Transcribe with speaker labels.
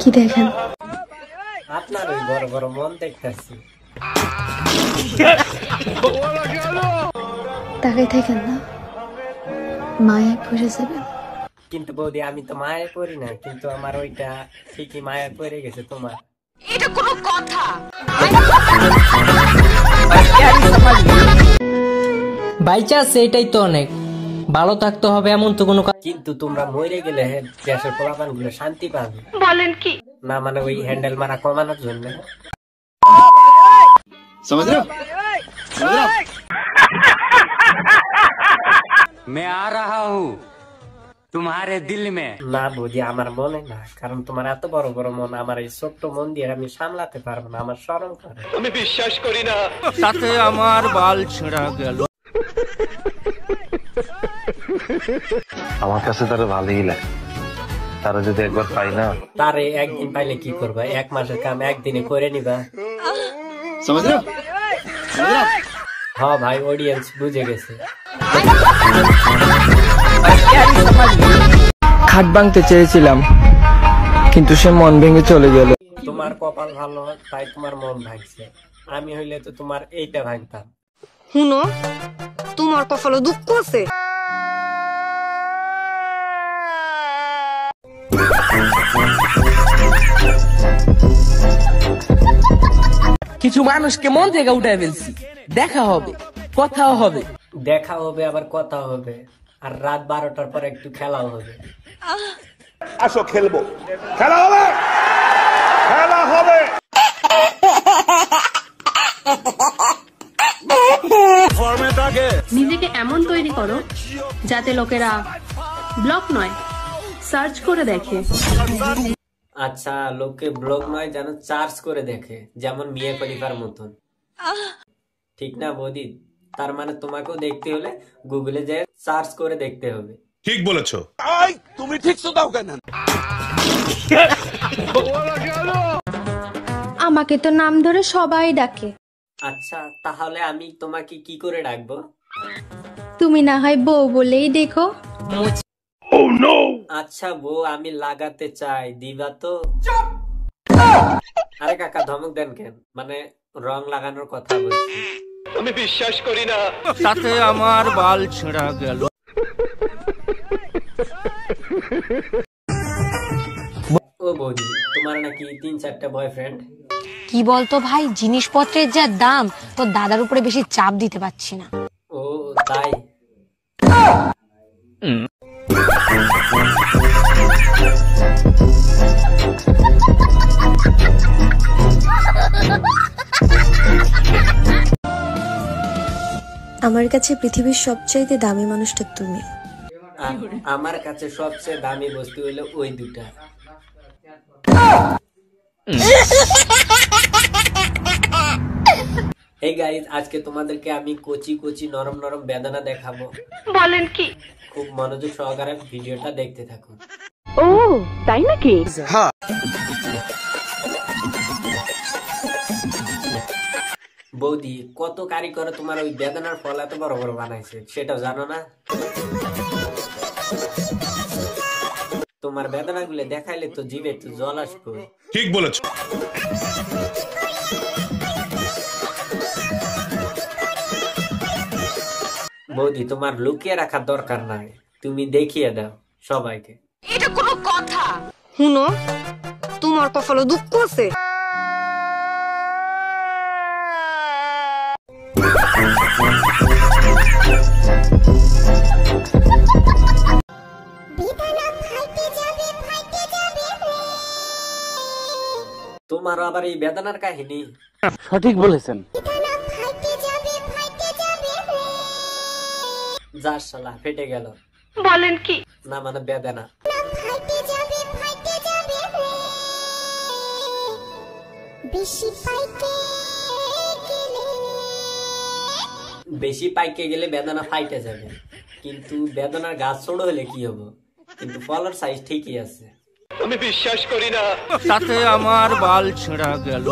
Speaker 1: কি দেখেন?
Speaker 2: আপনার ওই বড় বড় মন দেখতেছি।
Speaker 1: তাকাই থাকেন না, মায়ে পড়ে যাবেন।
Speaker 2: কিন্তু বৌদি আমি তো মায়ে পড়ি না, কিন্তু আমার ওইটা ঠিকই মায়ে পড়ে গেছে তোমার।
Speaker 3: এটা কোনো কথা?
Speaker 4: বাইচান্স এটাই তো অনেক ভালো থাকতে হবে এমন তো কোনো।
Speaker 2: কিন্তু তোমরা মরে গেলে দেশের পোলাপান গুলো শান্তি পাবে।
Speaker 3: বলেন কি?
Speaker 2: না মানে ওই হ্যান্ডেল মারা কমানোর জন্য।
Speaker 5: मैं आ रहा हूँ तुम्हारे दिल में।
Speaker 2: না বৌদি আমার মনে না, কারণ তোমার এত বড় বড় মন, আমার এই ছোট্ট মন দিয়ে আমি সামলাতে পারবো না, আমার শরম করে।
Speaker 5: আমি বিশ্বাস করি না।
Speaker 4: সাথে আমার বাল ছেঁড়া গেল।
Speaker 6: আমার কাছে তারা ভালোই লাগে, তারা যদি একবার পাই না।
Speaker 2: তারে একদিন পাইলে কি করবা? 1 মাসের কাম একদিনে করে নিবা। হ্যাঁ ভাই, অডিয়েন্স বুঝে গেছে।
Speaker 4: খাট ভাঙতে চেয়েছিলাম কিন্তু সে মন ভেঙে চলে গেল।
Speaker 2: তোমার কপাল ভালো, তাই তোমার মন ভাঙছে। আমি হইলে তো তোমার এইটা ভাঙতাম।
Speaker 3: শুনো, তোমার কপালে দুঃখ আছে।
Speaker 4: কিছু মানুষকে মন থেকে উঠে ফেলছি, দেখা হবে, কথাও হবে।
Speaker 2: দেখা হবে, আবার কথা হবে, আর রাত 12টার পর একটু খেলাও হবে।
Speaker 7: আসো খেলবো, খেলা হবে, খেলা হবে।
Speaker 8: নিজেকে এমন তৈরি করো যাতে লোকেরা ব্লক নয় সার্চ করে দেখে।
Speaker 2: আচ্ছা, লোকে ব্লগ নয় যেন চার্জ করে দেখে, যেমন মিয়া খলিফার মতন। ঠিক না বৌদি? তার মানে তোমাকেও দেখতে হলে গুগলে যে সার্চ করে দেখতে হবে।
Speaker 7: ঠিক বলেছো।
Speaker 5: তুমি ঠিক তো দাও কেন?
Speaker 1: আমাকে তো নাম ধরে সবাই ডাকে।
Speaker 2: আচ্ছা, তাহলে আমি তোমাকে কি করে ডাকবো?
Speaker 1: তুমি না হয় বউ বলেই দেখো।
Speaker 2: আচ্ছা বউ, আমি লাগাতে চাই, দিবা তো? আরে কাকা ধমক দেন কেন? মানে রং লাগানোর কথা বলছি।
Speaker 5: আমি বিশ্বাস করি না।
Speaker 4: সাথে আমার বাল ছেঁড়া গেল।
Speaker 2: ও বৌদি, তোমার নাকি 3-4টা বয়ফ্রেন্ড?
Speaker 3: কি বলতো ভাই, জিনিসপত্রের যা দাম, তোর দাদার উপরে বেশি চাপ দিতে পারছি না।
Speaker 2: ও তাই?
Speaker 1: আমার কাছে পৃথিবীর সবচাইতে দামি মানুষটা তুমি।
Speaker 2: আমার কাছে সবচেয়ে দামি বস্তু হলো ওই দুটা। এই গাইস, আজকে তোমাদেরকে আমি কচি কচি নরম নরম বেদানা দেখাবো।
Speaker 3: বলেন কি?
Speaker 2: খুব মনোযোগ সহকারে ভিডিওটা দেখতে থাকুন।
Speaker 3: ও তাই নাকি?
Speaker 2: বৌদি, কত কারিগর তোমার ওই বেদানার ফল এত বড় বড় বানাইছে, সেটাও জানো না? তোমার বেদনা গুলো দেখাইলে তো জিভে একটু জল আসবে।
Speaker 7: ঠিক বলেছো।
Speaker 2: বৌদি, তোমার লুকিয়ে রাখার দরকার নাই, তুমি দেখিয়ে দাও সবাইকে।
Speaker 3: এটা কোনো কথা? শুনো, তোমার কপালে দুঃখ আছে।
Speaker 2: তোমারও আবার এই বেদনার কাহিনী?
Speaker 4: সঠিক বলেছেন।
Speaker 2: যার শালা ফেটে গেল।
Speaker 3: বলেন কি?
Speaker 2: না মানে বেদনা। বেশি পাইকে গেলে বেদনা ফাইটে যাবে, কিন্তু বেদনার গাছ ছোট হলে কি হবো? কিন্তু ফলের সাইজ ঠিকই আছে।
Speaker 5: আমি বিশ্বাস করি না।
Speaker 4: সাথে আমার বাল ছেঁড়া গেল।